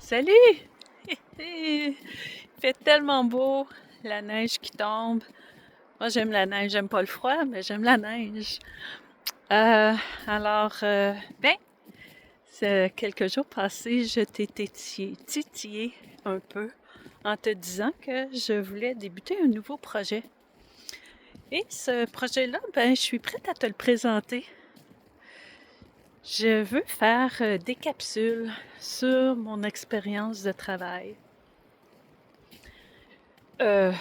Salut! Il fait tellement beau, la neige qui tombe. Moi, j'aime la neige, j'aime pas le froid, mais j'aime la neige. Euh, alors, quelques jours passés, je t'ai titillé un peu en te disant que je voulais débuter un nouveau projet. Et ce projet-là, je suis prête à te le présenter. Je veux faire des capsules sur mon expérience de travail. Euh,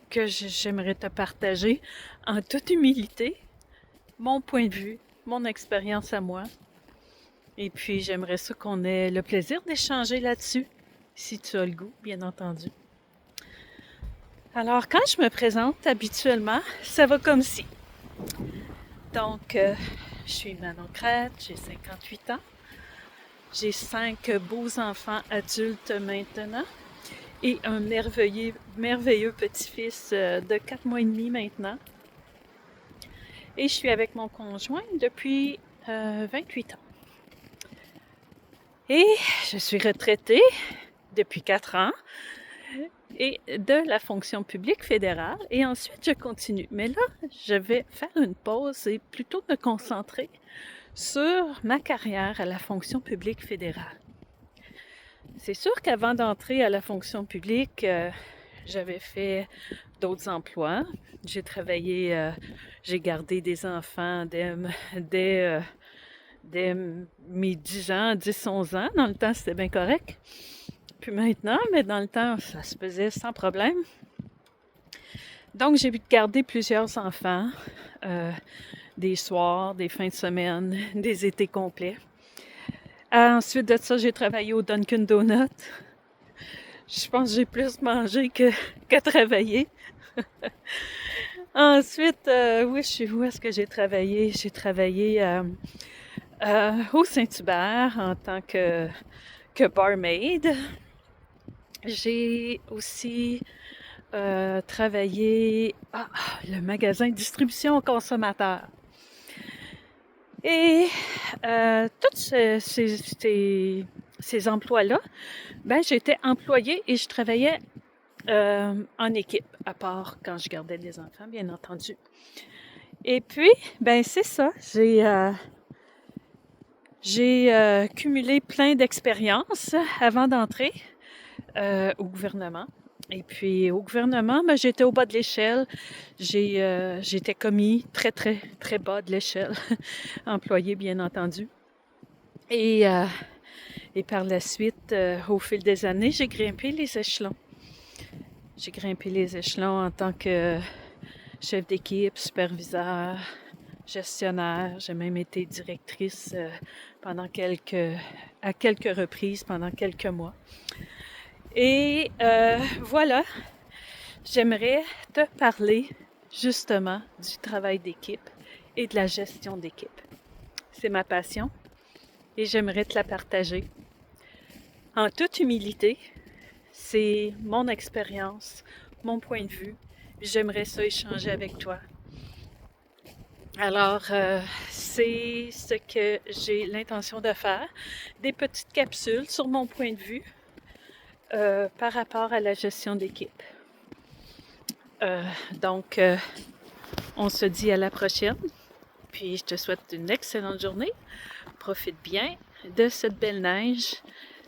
que j'aimerais te partager en toute humilité, mon point de vue, mon expérience à moi. Et puis, j'aimerais ça qu'on ait le plaisir d'échanger là-dessus, si tu as le goût, bien entendu. Alors, quand je me présente habituellement, ça va comme ci. Donc, je suis Manon Crête, j'ai 58 ans. J'ai 5 beaux enfants adultes maintenant et un merveilleux petit-fils de 4 mois et demi maintenant. Et je suis avec mon conjoint depuis 28 ans. Et je suis retraitée depuis 4 ans et de la fonction publique fédérale. Et ensuite, je continue. Mais là, je vais faire une pause et plutôt me concentrer sur ma carrière à la fonction publique fédérale. C'est sûr qu'avant d'entrer à la fonction publique, j'avais fait d'autres emplois. J'ai travaillé, j'ai gardé des enfants dès mes 10 ans, 10-11 ans. Dans le temps, c'était bien correct. Puis maintenant, mais dans le temps, ça se faisait sans problème. Donc, j'ai gardé plusieurs enfants, des soirs, des fins de semaine, des étés complets. Ensuite de ça, j'ai travaillé au Dunkin' Donuts. Je pense que j'ai plus mangé que travaillé. Ensuite, où est-ce que j'ai travaillé? J'ai travaillé au Saint-Hubert en tant que barmaid. J'ai aussi travaillé le magasin de distribution aux consommateurs. Et tous ces emplois-là, j'étais employée et je travaillais en équipe, à part quand je gardais des enfants, bien entendu. Et puis, c'est ça, j'ai cumulé plein d'expériences avant d'entrer au gouvernement. Et puis, au gouvernement, j'étais au bas de l'échelle. J'étais commis très, très, très bas de l'échelle. Employée, bien entendu. Et par la suite, au fil des années, j'ai grimpé les échelons. J'ai grimpé les échelons en tant que chef d'équipe, superviseur, gestionnaire. J'ai même été directrice à quelques reprises pendant quelques mois. Et voilà, j'aimerais te parler justement du travail d'équipe et de la gestion d'équipe. C'est ma passion et j'aimerais te la partager. En toute humilité, c'est mon expérience, mon point de vue. J'aimerais ça échanger avec toi. Alors, c'est ce que j'ai l'intention de faire. Des petites capsules sur mon point de vue par rapport à la gestion d'équipe. Donc, on se dit à la prochaine. Puis, je te souhaite une excellente journée. Profite bien de cette belle neige,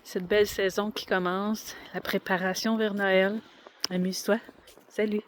cette belle saison qui commence, la préparation vers Noël. Amuse-toi. Salut!